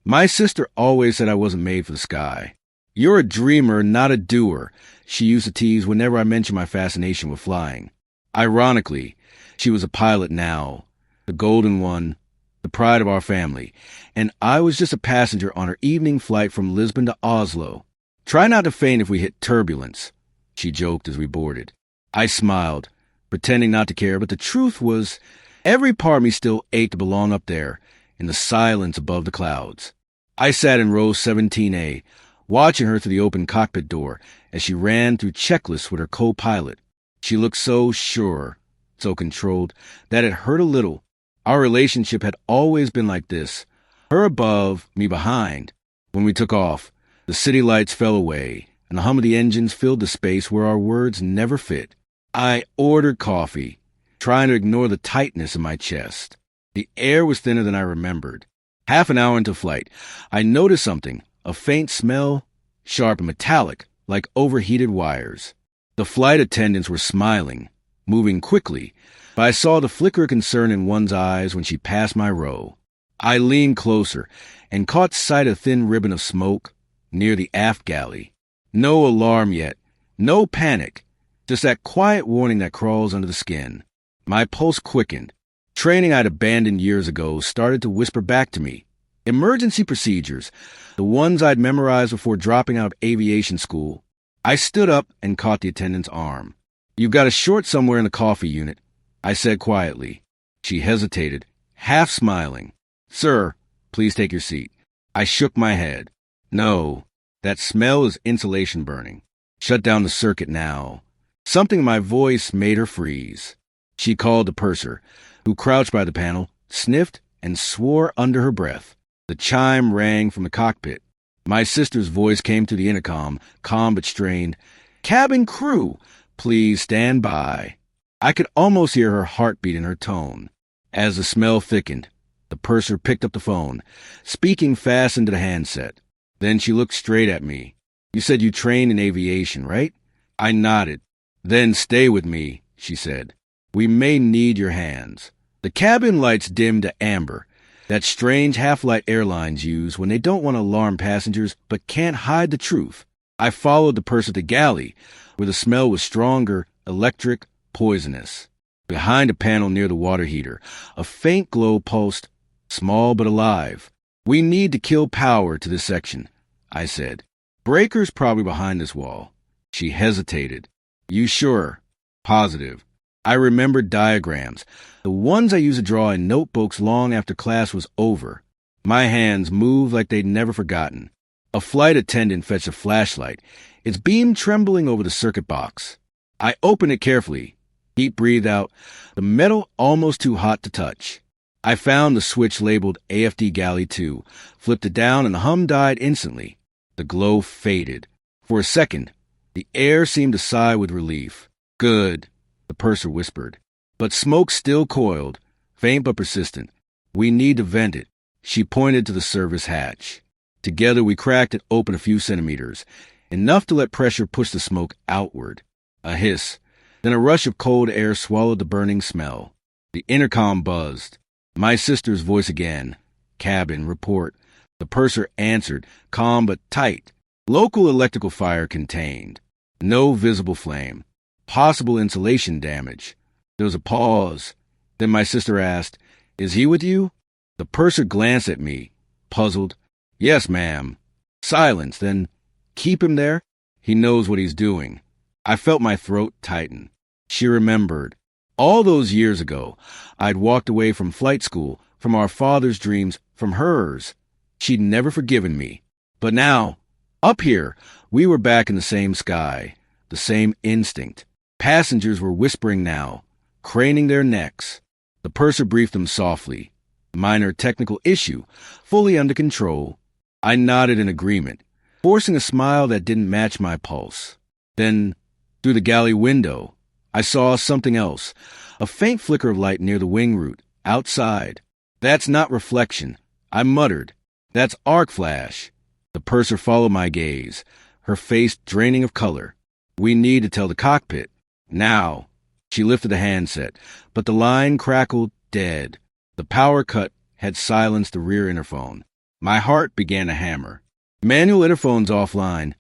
My sister always said I wasn't made for the sky. You're a dreamer, not a doer, she used to tease whenever I mentioned my fascination with flying. Ironically, she was a pilot now, the golden one, the pride of our family, and I was just a passenger on her evening flight from Lisbon to Oslo. Try not to faint if we hit turbulence, she joked as we boarded. I smiled, pretending not to care, but the truth was, every part of me still ached to belong up there, in the silence above the clouds. I sat in row 17A, watching her through the open cockpit door as she ran through checklists with her co-pilot. She looked so sure, so controlled, that it hurt a little. Our relationship had always been like this, her above, me behind. When we took off, the city lights fell away, and the hum of the engines filled the space where our words never fit. I ordered coffee, trying to ignore the tightness in my chest. The air was thinner than I remembered. Half an hour into flight, I noticed something, a faint smell, sharp and metallic, like overheated wires. The flight attendants were smiling, moving quickly, but I saw the flicker of concern in one's eyes when she passed my row. I leaned closer and caught sight of a thin ribbon of smoke near the aft galley. No alarm yet, no panic, just that quiet warning that crawls under the skin. My pulse quickened. Training I'd abandoned years ago started to whisper back to me. Emergency procedures, the ones I'd memorized before dropping out of aviation school. I stood up and caught the attendant's arm. "You've got a short somewhere in the coffee unit," I said quietly. She hesitated, half smiling. "Sir, please take your seat." I shook my head. "No, that smell is insulation burning. Shut down the circuit now." Something in my voice made her freeze. She called the purser, who crouched by the panel, sniffed, and swore under her breath. The chime rang from the cockpit. My sister's voice came through the intercom, calm but strained. "Cabin crew, please stand by." I could almost hear her heartbeat in her tone. As the smell thickened, the purser picked up the phone, speaking fast into the handset. Then she looked straight at me. "You said you trained in aviation, right?" I nodded. "Then stay with me," she said. "We may need your hands." The cabin lights dimmed to amber, that strange half-light airlines use when they don't want to alarm passengers but can't hide the truth. I followed the purser to the galley, where the smell was stronger, electric, poisonous. Behind a panel near the water heater, a faint glow pulsed, small but alive. "We need to kill power to this section," I said. "Breakers probably behind this wall." She hesitated. "You sure?" "Positive." I remembered diagrams, the ones I used to draw in notebooks long after class was over. My hands moved like they'd never forgotten. A flight attendant fetched a flashlight, its beam trembling over the circuit box. I opened it carefully. Heat breathed out, the metal almost too hot to touch. I found the switch labeled AFD Galley 2, flipped it down, and the hum died instantly. The glow faded. For a second, the air seemed to sigh with relief. "Good," the purser whispered. But smoke still coiled, faint but persistent. "We need to vent it." She pointed to the service hatch. Together we cracked it open a few centimeters, enough to let pressure push the smoke outward. A hiss, then a rush of cold air swallowed the burning smell. The intercom buzzed. My sister's voice again. "Cabin, report." The purser answered, calm but tight. "Local electrical fire contained. No visible flame. Possible insulation damage." There was a pause. Then my sister asked, "Is he with you?" The purser glanced at me, puzzled. "Yes, ma'am." Silence, then, "Keep him there? He knows what he's doing." I felt my throat tighten. She remembered. All those years ago, I'd walked away from flight school, from our father's dreams, from hers. She'd never forgiven me. But now, up here, we were back in the same sky, the same instinct. Passengers were whispering now, craning their necks. The purser briefed them softly. Minor technical issue, fully under control. I nodded in agreement, forcing a smile that didn't match my pulse. Then, through the galley window, I saw something else, a faint flicker of light near the wing root, outside. "That's not reflection," I muttered. "That's arc flash." The purser followed my gaze, her face draining of color. "We need to tell the cockpit. Now." She lifted the handset, but the line crackled dead. The power cut had silenced the rear interphone. My heart began to hammer. Manual interphone's offline,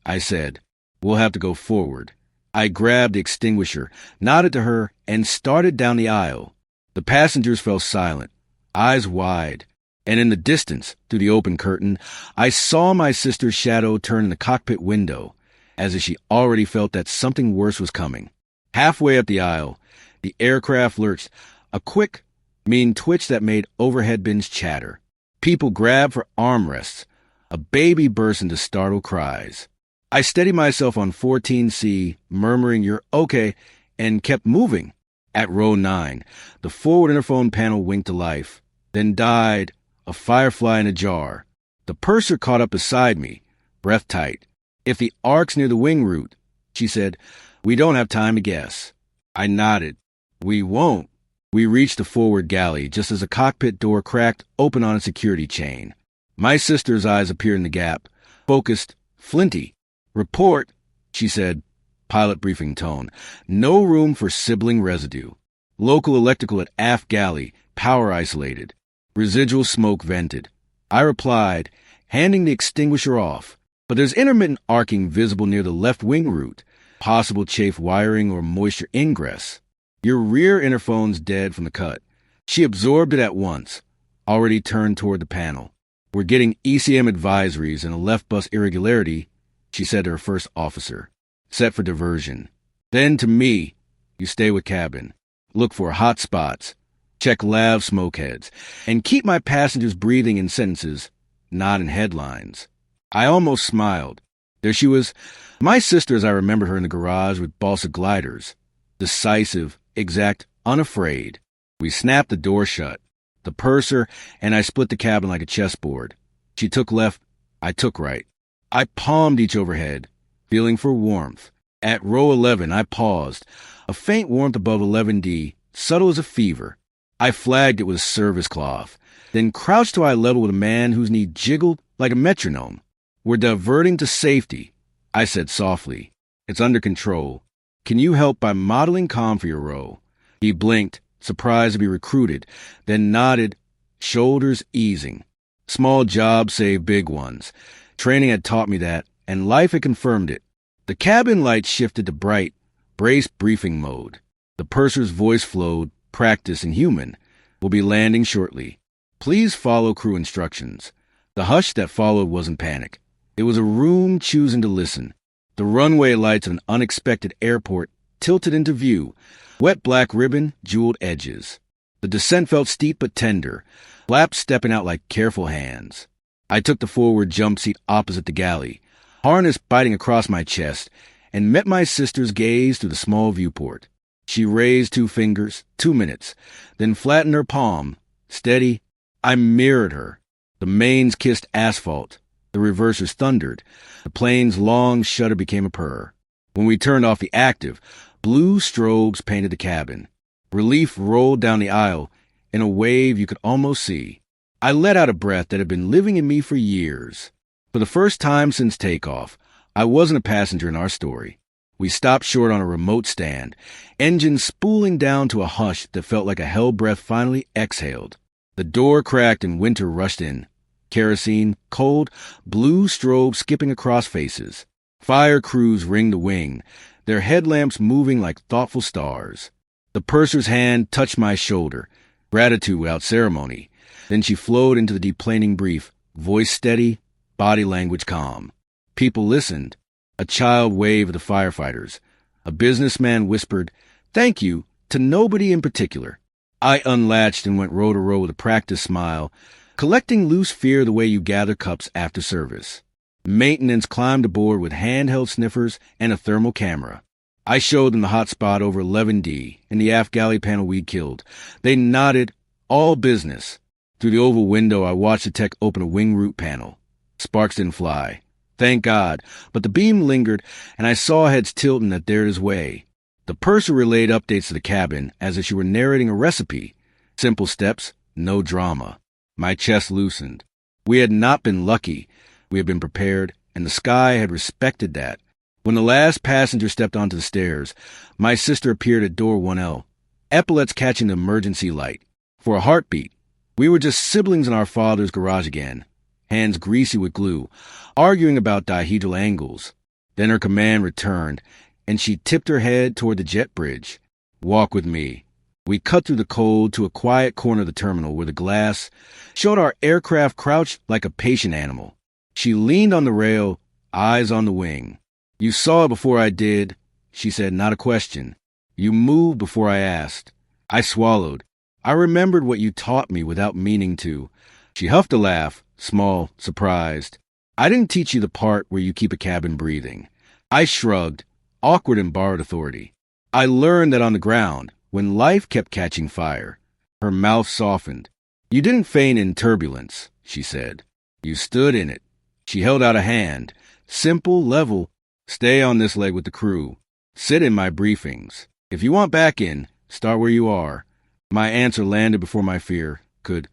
I said. We'll have to go forward. I grabbed the extinguisher, nodded to her, and started down the aisle. The passengers fell silent, eyes wide, and in the distance, through the open curtain, I saw my sister's shadow turn in the cockpit window, as if she already felt that something worse was coming. Halfway up the aisle, the aircraft lurched, a quick, mean twitch that made overhead bins chatter. People grabbed for armrests. A baby burst into startled cries. I steadied myself on 14C, murmuring, "You're okay," and kept moving. At row 9, the forward interphone panel winked to life, then died, a firefly in a jar. The purser caught up beside me, breath tight. "If the ark's near the wing root," she said, "we don't have time to guess." I nodded. "We won't." We reached the forward galley just as a cockpit door cracked open on a security chain. My sister's eyes appeared in the gap, focused, flinty. "Report," she said, pilot briefing tone. "No room for sibling residue. Local electrical at aft galley, power isolated. Residual smoke vented." I replied, handing the extinguisher off. "But there's intermittent arcing visible near the left wing root. Possible chafe wiring or moisture ingress. Your rear interphone's dead from the cut." She absorbed it at once, already turned toward the panel. "We're getting ECM advisories and a left bus irregularity," she said to her first officer. "Set for diversion." Then to me, "You stay with cabin. Look for hot spots. Check lav smoke heads. And keep my passengers breathing in sentences, not in headlines." I almost smiled. There she was, my sister as I remembered her in the garage with balsa gliders. Decisive, exact, unafraid. We snapped the door shut. The purser and I split the cabin like a chessboard. She took left, I took right. I palmed each overhead, feeling for warmth. At row 11, I paused. A faint warmth above 11D, subtle as a fever. I flagged it with a service cloth, then crouched to eye level with a man whose knee jiggled like a metronome. "We're diverting to safety," I said softly. "It's under control. Can you help by modeling calm for your row?" He blinked, surprised to be recruited, then nodded, shoulders easing. Small jobs save big ones. Training had taught me that, and life had confirmed it. The cabin light shifted to bright, brace briefing mode. The purser's voice flowed, practice and human. "We'll be landing shortly. Please follow crew instructions." The hush that followed wasn't panic. It was a room choosing to listen. The runway lights of an unexpected airport tilted into view, wet black ribbon, jeweled edges. The descent felt steep but tender, flaps stepping out like careful hands. I took the forward jump seat opposite the galley, harness biting across my chest, and met my sister's gaze through the small viewport. She raised 2 fingers, 2 minutes, then flattened her palm, steady. I mirrored her. The mains kissed asphalt. The reversers thundered. The plane's long shudder became a purr. When we turned off the active, blue strobes painted the cabin. Relief rolled down the aisle in a wave you could almost see. I let out a breath that had been living in me for years. For the first time since takeoff, I wasn't a passenger in our story. We stopped short on a remote stand, engine spooling down to a hush that felt like a hell breath finally exhaled. The door cracked and winter rushed in. Kerosene, cold, blue strobe skipping across faces. Fire crews ringed the wing, their headlamps moving like thoughtful stars. The purser's hand touched my shoulder, gratitude without ceremony. Then she flowed into the deplaning brief, voice steady, body language calm. People listened. A child waved at the firefighters. A businessman whispered, "Thank you," to nobody in particular. I unlatched and went row to row with a practiced smile, collecting loose fear the way you gather cups after service. Maintenance climbed aboard with handheld sniffers and a thermal camera. I showed them the hot spot over 11D and the aft galley panel we'd killed. They nodded, all business. Through the oval window, I watched the tech open a wing root panel. Sparks didn't fly. Thank God, but the beam lingered, and I saw heads tilting that dared his way. The purser relayed updates to the cabin as if she were narrating a recipe. Simple steps, no drama. My chest loosened. We had not been lucky. We had been prepared, and the sky had respected that. When the last passenger stepped onto the stairs, my sister appeared at door 1L, epaulets catching the emergency light. For a heartbeat, we were just siblings in our father's garage again. hands greasy with glue, arguing about dihedral angles. Then her command returned, and she tipped her head toward the jet bridge. Walk with me. We cut through the cold to a quiet corner of the terminal where the glass showed our aircraft crouched like a patient animal. She leaned on the rail, eyes on the wing. You saw it before I did, she said, not a question. You moved before I asked. I swallowed. I remembered what you taught me without meaning to. She huffed a laugh, small, surprised. I didn't teach you the part where you keep a cabin breathing. I shrugged, awkward and borrowed authority. I learned that on the ground, when life kept catching fire. Her mouth softened. You didn't feign in turbulence, she said. You stood in it. She held out a hand. Simple, level. Stay on this leg with the crew. Sit in my briefings. If you want back in, start where you are. My answer landed before my fear could.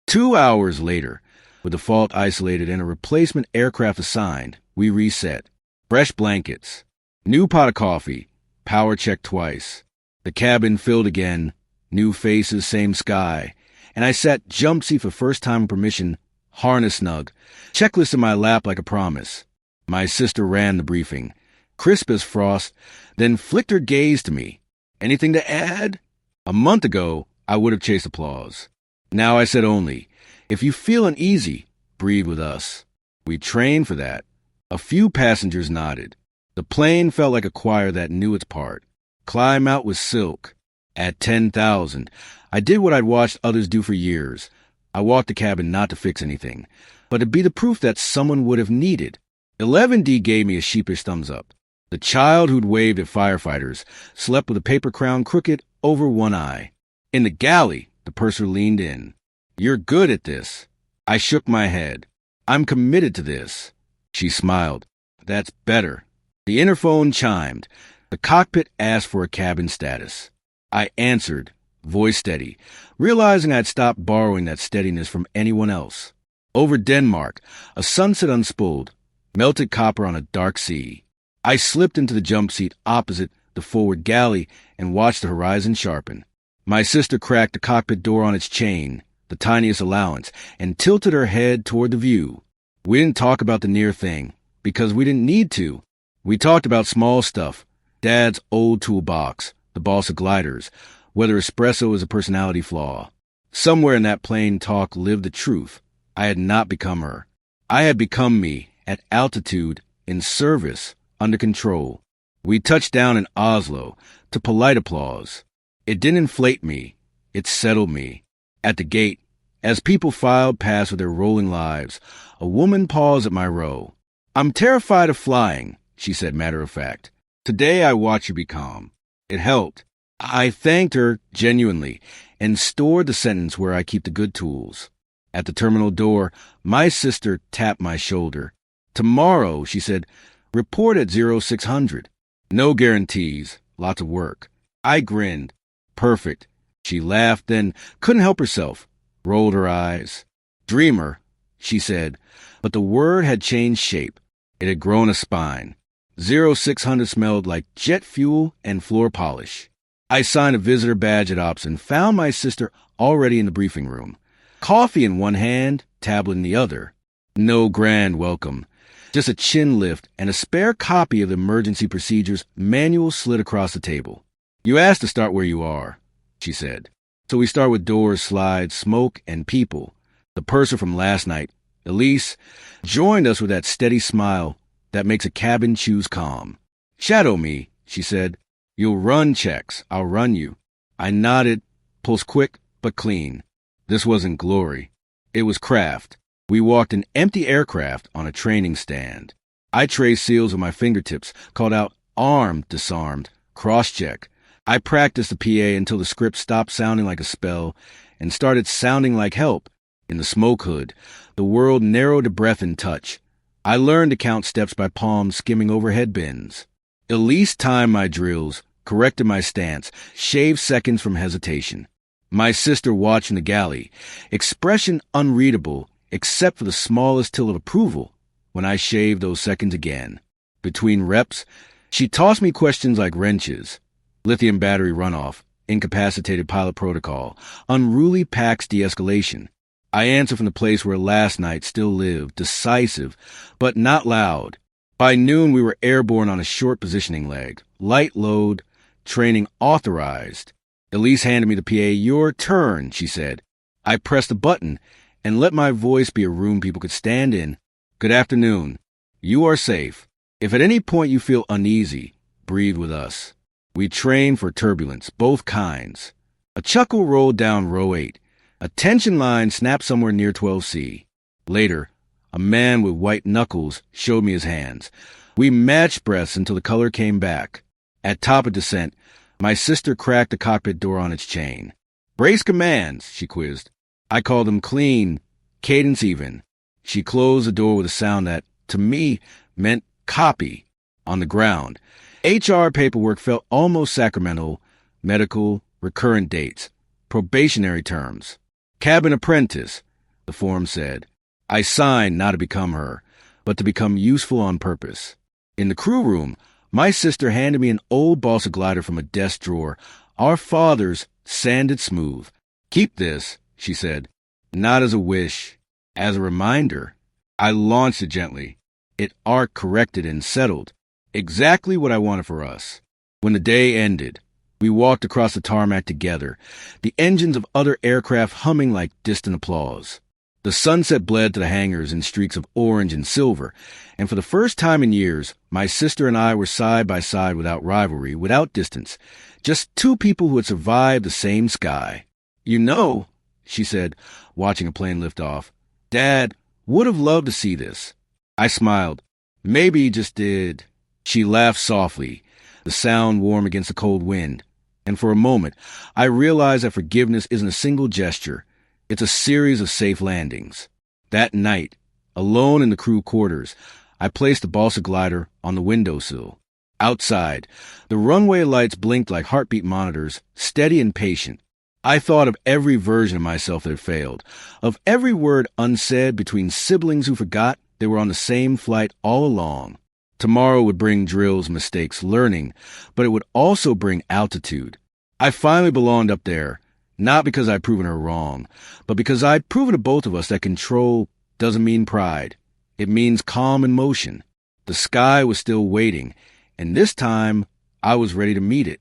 2 hours later, with the fault isolated and a replacement aircraft assigned, we reset. Fresh blankets. New pot of coffee. Power check twice. The cabin filled again. New faces, same sky. And I sat jump seat for first time permission, harness snug, checklist in my lap like a promise. My sister ran the briefing, crisp as frost, then flicked her gaze to me. Anything to add? A month ago, I would have chased applause. Now I said only, if you feel uneasy, breathe with us. We trained for that. A few passengers nodded. The plane felt like a choir that knew its part. Climb out with silk. At 10,000, I did what I'd watched others do for years. I walked the cabin not to fix anything, but to be the proof that someone would have needed. 11D gave me a sheepish thumbs up. The child who'd waved at firefighters slept with a paper crown crooked over one eye. In the galley, the purser leaned in. You're good at this. I shook my head. I'm committed to this. She smiled. That's better. The interphone chimed. The cockpit asked for a cabin status. I answered, voice steady, realizing I'd stopped borrowing that steadiness from anyone else. Over Denmark, a sunset unspooled, melted copper on a dark sea. I slipped into the jump seat opposite the forward galley and watched the horizon sharpen. My sister cracked the cockpit door on its chain, the tiniest allowance, and tilted her head toward the view. We didn't talk about the near thing, because we didn't need to. We talked about small stuff, Dad's old toolbox, the Balsa gliders, whether espresso is a personality flaw. Somewhere in that plain talk lived the truth. I had not become her. I had become me, at altitude, in service, under control. We touched down in Oslo, to polite applause. It didn't inflate me. It settled me. At the gate, as people filed past with their rolling lives, a woman paused at my row. I'm terrified of flying, she said matter of fact. Today I watch you be calm. It helped. I thanked her genuinely and stored the sentence where I keep the good tools. At the terminal door, my sister tapped my shoulder. Tomorrow, she said, report at 0600. No guarantees, lots of work. I grinned. Perfect. She laughed, then couldn't help herself, rolled her eyes. Dreamer, she said, but the word had changed shape. It had grown a spine. 0600 smelled like jet fuel and floor polish. I signed a visitor badge at Ops and found my sister already in the briefing room. Coffee in one hand, tablet in the other. No grand welcome. Just a chin lift and a spare copy of the emergency procedures manual slid across the table. You asked to start where you are, she said. So we start with doors, slides, smoke, and people. The purser from last night, Elise, joined us with that steady smile that makes a cabin choose calm. Shadow me, she said. You'll run checks. I'll run you. I nodded, pulse quick but clean. This wasn't glory. It was craft. We walked an empty aircraft on a training stand. I traced seals with my fingertips, called out armed, disarmed, cross-check. I practiced the PA until the script stopped sounding like a spell and started sounding like help. In the smoke hood, the world narrowed to breath and touch. I learned to count steps by palms skimming overhead bins. Elise timed my drills, corrected my stance, shaved seconds from hesitation. My sister watched in the galley, expression unreadable except for the smallest till of approval when I shaved those seconds again. Between reps, she tossed me questions like wrenches, lithium battery runoff, incapacitated pilot protocol, unruly PAX de-escalation. I answered from the place where last night still lived, decisive, but not loud. By noon, we were airborne on a short positioning leg. Light load, training authorized. Elise handed me the PA. "Your turn," she said. I pressed a button and let my voice be a room people could stand in. "Good afternoon. You are safe. If at any point you feel uneasy, breathe with us." We trained for turbulence, both kinds. A chuckle rolled down row 8. A tension line snapped somewhere near 12C. Later, a man with white knuckles showed me his hands. We matched breaths until the color came back. At top of descent, my sister cracked the cockpit door on its chain. "Brace commands," she quizzed. I called them clean, cadence even. She closed the door with a sound that, to me, meant copy. On the ground, HR paperwork felt almost sacramental, medical, recurrent dates, probationary terms. "Cabin apprentice," the form said. I signed not to become her, but to become useful on purpose. In the crew room, my sister handed me an old balsa glider from a desk drawer, our father's, sanded smooth. "Keep this," she said, not as a wish, as a reminder. I launched it gently. It arc corrected and settled. Exactly what I wanted for us. When the day ended, we walked across the tarmac together, the engines of other aircraft humming like distant applause. The sunset bled to the hangars in streaks of orange and silver, and for the first time in years, my sister and I were side by side without rivalry, without distance, just two people who had survived the same sky. "You know," she said, watching a plane lift off, "Dad would have loved to see this." I smiled. "Maybe he just did." She laughed softly, the sound warm against the cold wind. And for a moment, I realized that forgiveness isn't a single gesture. It's a series of safe landings. That night, alone in the crew quarters, I placed the balsa glider on the windowsill. Outside, the runway lights blinked like heartbeat monitors, steady and patient. I thought of every version of myself that had failed, of every word unsaid between siblings who forgot they were on the same flight all along. Tomorrow would bring drills, mistakes, learning, but it would also bring altitude. I finally belonged up there, not because I'd proven her wrong, but because I'd proven to both of us that control doesn't mean pride. It means calm and motion. The sky was still waiting, and this time I was ready to meet it.